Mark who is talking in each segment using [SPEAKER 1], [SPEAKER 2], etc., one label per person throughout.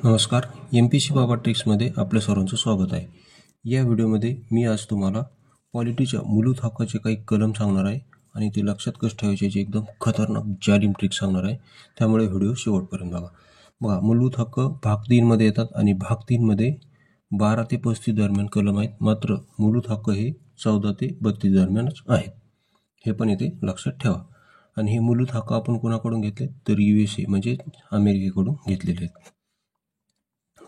[SPEAKER 1] नमस्कार, MPC बाबा ट्रिक्समध्ये आपल्या सर्वांचं स्वागत आहे. या व्हिडिओमध्ये मी आज तुम्हाला पॉलिटीच्या मूलभूत हक्काचे काही कलम सांगणार आहे आणि ते लक्षात कसं ठेवायचे याची एकदम खतरनाक जालिम ट्रिक सांगणार आहे. त्यामुळे व्हिडिओ शेवटपर्यंत बघा. मूलभूत हक्क भाग 3मध्ये येतात आणि भाग 3मध्ये 12 ते 35 दरम्यान कलम आहेत. मात्र मूलभूत हक्क हे 14 ते 32 दरम्यानच आहेत. हे पण इथे लक्षात ठेवा. आणि हे मूलभूत हक्क आपण कोणाकडून घेतले तर USA म्हणजे अमेरिकेकडून घेतलेले आहेत.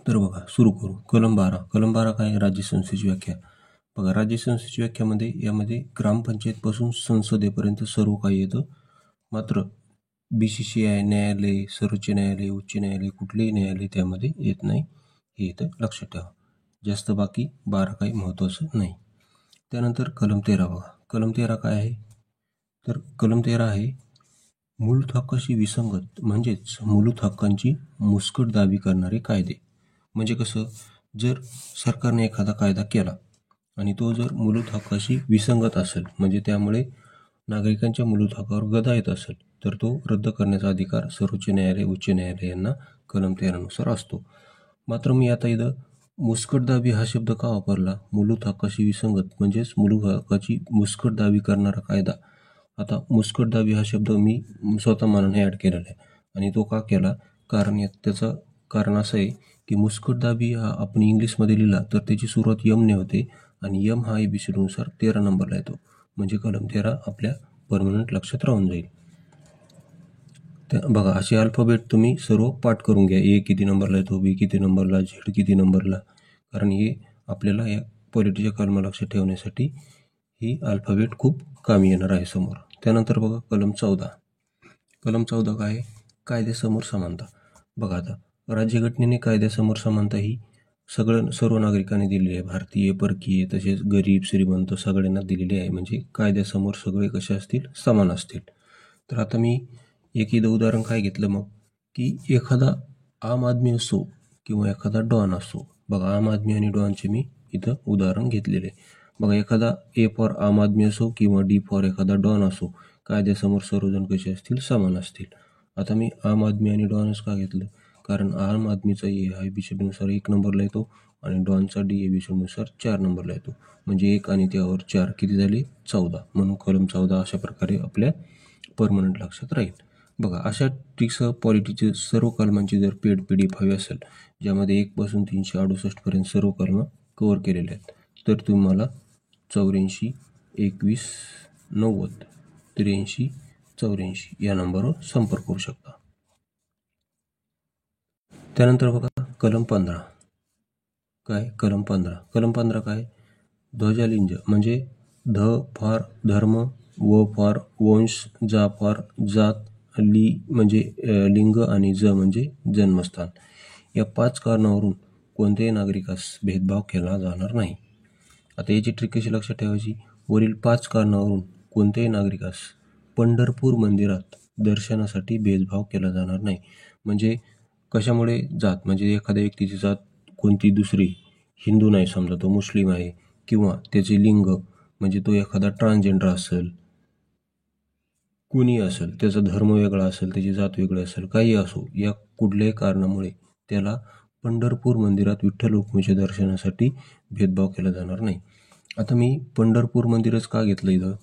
[SPEAKER 1] तर बघा सुरू करू. कलम 12 काय आहे? राज्यसंस्थेची व्याख्या. बघा, राज्यसंस्थेची व्याख्यामध्ये यामध्ये ग्रामपंचायतपासून संसदेपर्यंत सर्व काही येतं. मात्र BCCI, न्यायालय, सर्वोच्च न्यायालय, उच्च न्यायालय, कुठलेही न्यायालय त्यामध्ये येत नाही. हे इथं लक्षात ठेवा. जास्त बाकी 12 काही महत्त्वाचं नाही. त्यानंतर कलम 13 बघा. कलम 13 काय आहे? तर कलम 13 आहे मूलभूत हक्काशी विसंगत म्हणजेच मूलभूत हक्कांची मुस्कट दाबी करणारे कायदे. म्हणजे कसं, जर सरकारने एखादा कायदा केला आणि तो जर मूलभूत हक्काशी विसंगत असेल म्हणजे त्यामुळे नागरिकांच्या मूलभूत हक्कावर गदा येत असेल तर तो रद्द करण्याचा अधिकार सर्वोच्च न्यायालय, उच्च न्यायालय यांना कलम 13 नुसार असतो. मात्र मी आता इथं मुस्कटदाबी हा शब्द का वापरला? मूलभूत हक्काशी विसंगत म्हणजेच मूलभूत हक्काची मुस्कटदाबी करणारा कायदा. आता मुस्कटदाबी हा शब्द मी स्वतः मनाने ॲड केलेला आहे आणि तो का केला? त्याचं कारण असं आहे की मुस्कटदाबी हा आपण इंग्लिशमध्ये लिहिला तर त्याची सुरुवात यमने होते आणि यम हा ABCD नुसार 13 नंबरला येतो. म्हणजे कलम 13 आपल्या परमनंट लक्षात राहून जाईल. बघा, असे अल्फाबेट तुम्ही सर्व पाठ करून घ्या. A किती नंबरला येतो, B किती नंबरला, Z किती नंबरला. कारण हे आपल्याला या पॉलिटीच्या कलम लक्षात ठेवण्यासाठी ही अल्फाबेट खूप कामी येणार आहे समोर. त्यानंतर बघा कलम 14. कलम 14 काय आहे? कायद्यासमोर समानता. बघा, आता राज्यघटनेने कायद्यासमोर समानता ही सर्व नागरिकांनी दिलेली आहे. भारतीय, परकीय, तसेच गरीब, श्रीमंत सगळ्यांना दिलेली आहे. म्हणजे कायद्यासमोर सगळे कसे असतील? समान असतील. तर आता मी एक उदाहरण काय घेतलं मग, की एखादा आम आदमी असो किंवा एखादा डॉन असो. बघा, आम आदमी आणि डॉनचे मी इथं उदाहरण घेतलेले. बघा, एखादा A फॉर आम आदमी असो किंवा D फॉर एखादा डॉन असो, कायद्यासमोर सर्वजण कसे असतील? समान असतील. आता मी आम आदमी आणि डॉनच का घेतलं? कारण आम आदमीचा A हा ABCD नुसार 1 नंबरला येतो आणि डॉनचा D ABCD नुसार 4 नंबरला येतो. म्हणजे 1 आणि त्यावर 4 किती झाले? 14. म्हणून कलम 14 अशा प्रकारे आपल्या परमनंट लक्षात राहील. बघा, अशा ट्रिक्ससह पॉलिटीचे सर्व कलमांची जर पेड PDF हवी असेल ज्यामध्ये 1 पासून 368 पर्यंत सर्व कलम कव्हर केलेले आहेत तर तुम्हाला 84 21 90 83 84 या नंबरवर संपर्क करू शकता. त्यानंतर बघा कलम 15 काय? कलम 15 काय? ध्वजालिंग म्हणजे ध फॉर धर्म, व फॉर वंश, जा फॉर जात, ली म्हणजे लिंग आणि ज म्हणजे जन्मस्थान. या 5 कारणावरून कोणत्याही नागरिकास भेदभाव केला जाणार नाही. आता याची ट्रिक कशी लक्षात ठेवायची? वरील 5 कारणावरून कोणत्याही नागरिकास पंढरपूर मंदिरात दर्शनासाठी भेदभाव केला जाणार नाही. म्हणजे कशामुळे? जात म्हणजे एखाद्या व्यक्तीची जात कोणती दुसरी, हिंदू नाही समजा तो मुस्लिम आहे, किंवा त्याचे लिंग म्हणजे तो एखादा ट्रान्सजेंडर असेल, कुणी असेल, त्याचा धर्म वेगळा असेल, त्याची जात वेगळी असेल, काही असो, या कुठल्याही कारणामुळे त्याला पंढरपूर मंदिरात विठ्ठल रुक्मिणीच्या दर्शनासाठी भेदभाव केला जाणार नाही. आता मी पंढरपूर मंदिरच का घेतलं इथं?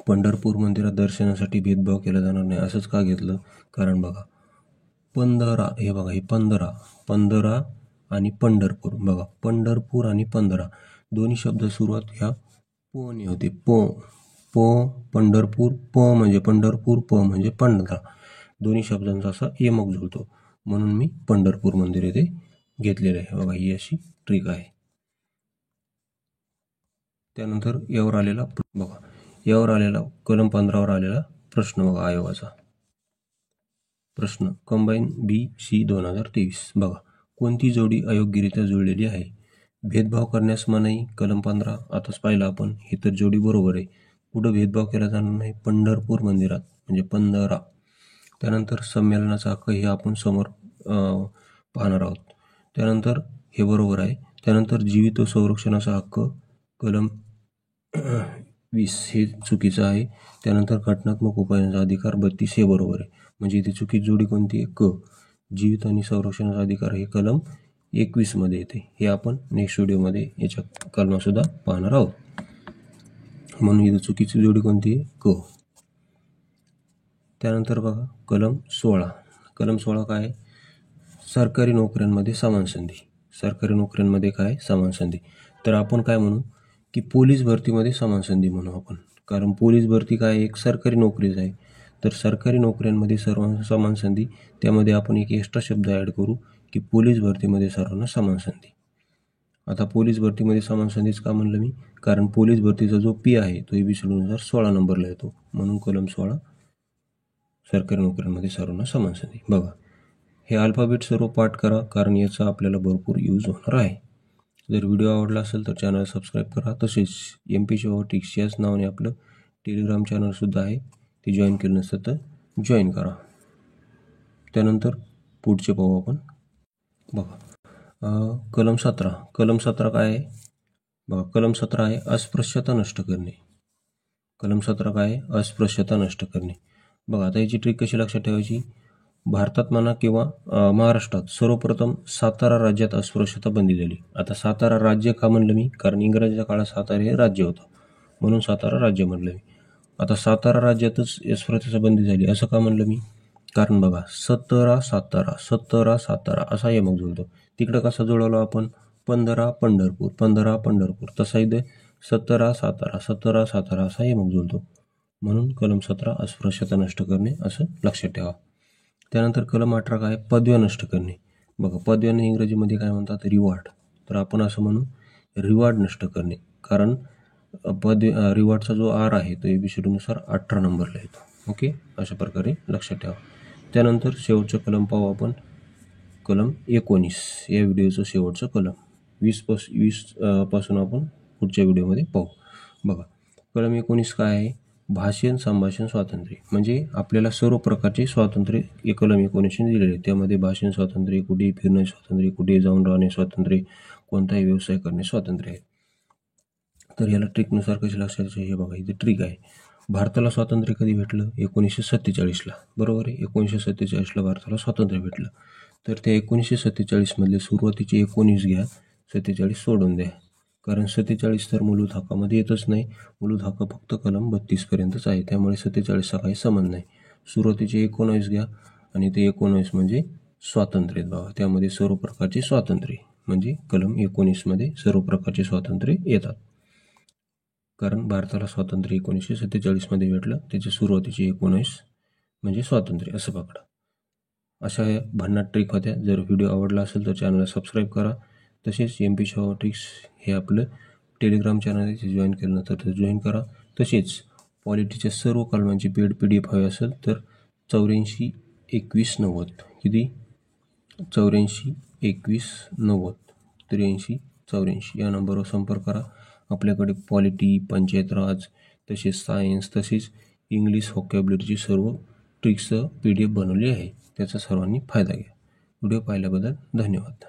[SPEAKER 1] पंढरपूर मंदिरात दर्शनासाठी भेदभाव केला जाणार नाही असंच का घेतलं? कारण बघा 15 हे बघा, हे 15 आणि पंढरपूर. बघा, पंढरपूर आणि 15 दोन्ही शब्द सुरुवात ह्या प ने होते. प पंढरपूर, प म्हणजे पंढरपूर, प म्हणजे 15. दोन्ही शब्दांचा असा यमक जुळतो म्हणून मी पंढरपूर मंदिर येथे घेतलेलं आहे. बघा, ही अशी ट्रिक आहे. त्यानंतर यावर आलेला कलम 15वर आलेला प्रश्न बघा, आयोगाचा प्रश्न. Combine BC 2023. बघा, कोणती जोडी अयोग्यरित्या जुळलेली आहे? भेदभाव करण्यास मनाई, कलम 15. आताच पाहिलं आपण, ही तर जोडी बरोबर आहे. कुठं भेदभाव केला जाणार नाही? पंढरपूर मंदिरात म्हणजे 15. त्यानंतर संमेलनाचा हक्क हे आपण समोर पाहणार आहोत. त्यानंतर हे बरोबर आहे. त्यानंतर जीवित व संरक्षणाचा हक्क कलम 20 हे चुकीचं आहे. त्यानंतर घटनात्मक उपायांचा अधिकार 32 हे बरोबर आहे. म्हणजे इथे चुकीची जोडी कोणती आहे? क. जीवित आणि संरक्षणाचा अधिकार हे कलम 21 मध्ये येते. हे आपण नेक्स्ट व्हिडिओमध्ये याच्या कलमसुद्धा पाहणार आहोत. म्हणून इथं चुकीची जोडी कोणती आहे? क. त्यानंतर बघा कलम 16. कलम 16 काय आहे? सरकारी नोकऱ्यांमध्ये समान संधी. सरकारी नोकऱ्यांमध्ये काय? समान संधी. तर आपण काय म्हणू की पोलीस भरतीमध्ये समान संधी म्हणू आपण, कारण पोलीस भरती काय एक सरकारी नोकरीच आहे. तर सरकारी नोकऱ्यांमध्ये सर्व समान संधी, त्यामध्ये आपण एक एक्स्ट्रा शब्द ॲड करू की पोलीस भरतीमध्ये सर्वांना समान संधी. आता पोलीस भरतीमध्ये समान संधीच का म्हणलं मी? कारण पोलीस भरतीचा जो पी आहे तो ABCDनुसार 16 नंबरला येतो. म्हणून कलम 16 सरकारी नोकऱ्यांमध्ये सर्वांना समान संधी. बघा हे अल्फाबेट सर्व पाठ करा, कारण याचा आपल्याला भरपूर यूज होणार आहे. जर व्हिडिओ आवडला असेल तर चॅनल सबस्क्राईब करा. तसेच MP शॉर्ट ट्रिक्स याच नावाने आपलं टेलिग्राम चॅनलसुद्धा आहे, ते जॉईन केलं नसतं तर जॉईन करा. त्यानंतर पुढचे पाहू आपण. बघा कलम 17. कलम 17 काय आहे? बघा कलम 17 आहे अस्पृश्यता नष्ट करणे. कलम 17 काय आहे? अस्पृश्यता नष्ट करणे. बघा आता याची ट्रिक कशी लक्षात ठेवायची? भारतात म्हणा किंवा महाराष्ट्रात सर्वप्रथम सातारा राज्यात अस्पृश्यता बंदी झाली. आता सातारा राज्य का म्हणलं मी? कारण इंग्रजाच्या काळात सातारा हे राज्य होतं, म्हणून सातारा राज्य म्हणलं मी. आता सातारा राज्यातच अस्पृश्यता बंदी झाली असं का म्हणलं मी? कारण बघा 17 सातारा 17 सातारा असा यमक जुळतो. तिकडं कसा जुळवला आपण? 15 पंढरपूर 15 पंढरपूर. तसा इथे 17 सातारा 17 सातारा असा यमक जुळतो. म्हणून कलम 17 अस्पृश्यता नष्ट करणे असं लक्षात ठेवा. त्यानंतर कलम 18 काय? पदव्या नष्ट करणे. बघा पदव्यांना इंग्रजीमध्ये काय म्हणतात? रिवॉर्ड. तर आपण असं म्हणू रिवॉर्ड नष्ट करणे, कारण रिवॉर्डचा जो आर आहे तो ABCDनुसार 18 नंबरला येतो. ओके, अशा प्रकारे लक्षात ठेवा. त्यानंतर शेवटचं कलम पाहू आपण, कलम 19. या व्हिडिओचं शेवटचं कलम 20 पासून आपण पुढच्या व्हिडिओमध्ये पाहू. बघा कलम 19 काय आहे? भाषण संभाषण स्वातंत्र्य. म्हणजे आपल्याला सर्व प्रकारचे स्वातंत्र्य कलम 19 दिलेले. त्यामध्ये भाषण स्वातंत्र्य, कुठेही फिरणे स्वातंत्र्य, कुठेही जाऊन राहणे स्वातंत्र्य, कोणताही व्यवसाय करणे स्वातंत्र्य आहे. तर याला ट्रिकनुसार कशी लक्षात ठेवायचे? हे बघा इथे ट्रिक आहे. भारताला स्वातंत्र्य कधी भेटलं? 1947ला. बरोबर आहे, 1947ला भारताला स्वातंत्र्य भेटलं. तर त्या 1947 मधले सुरुवातीचे 19 घ्या, 47 सोडून द्या, कारण 47 तर मूलभूत हक्कामध्ये येतच नाही. मूलभूत हक्क फक्त कलम 32 पर्यंतच आहे, त्यामुळे 47चा काही संबंध नाही. सुरुवातीचे 19 घ्या आणि ते 19 म्हणजे स्वातंत्र्य. बघा त्यामध्ये सर्व प्रकारचे स्वातंत्र्य, म्हणजे कलम 19 मध्ये सर्व प्रकारचे स्वातंत्र्य येतात. कारण भारताला स्वातंत्र्य 1947 मध्ये भेटलं, त्याचे सुरुवातीचे 19 म्हणजे स्वातंत्र्य असं पकडा. अशा या भन्नाट ट्रिक होत्या. जर व्हिडिओ आवडला असेल तर चॅनलला सबस्क्राईब करा. तसेच MP शॉर्ट ट्रिक्स हे आपलं टेलिग्राम चॅनल आहे, ते जॉईन केलं नंतर ते जॉईन करा. तसेच पॉलिटीच्या सर्व कलमांची पेड PDF हवी असेल तर 84 21 90 किती 84 21 90 83 84 या नंबरवर संपर्क करा. आपल्याकडे पॉलिटी, पंचायत राज, तसेच सायन्स, तसेच इंग्लिश व्होकॅब्युलरीची सर्व ट्रिक्सचं PDF बनवली आहे. त्याचा सर्वांनी फायदा घ्या. व्हिडिओ पाहिल्याबद्दल धन्यवाद.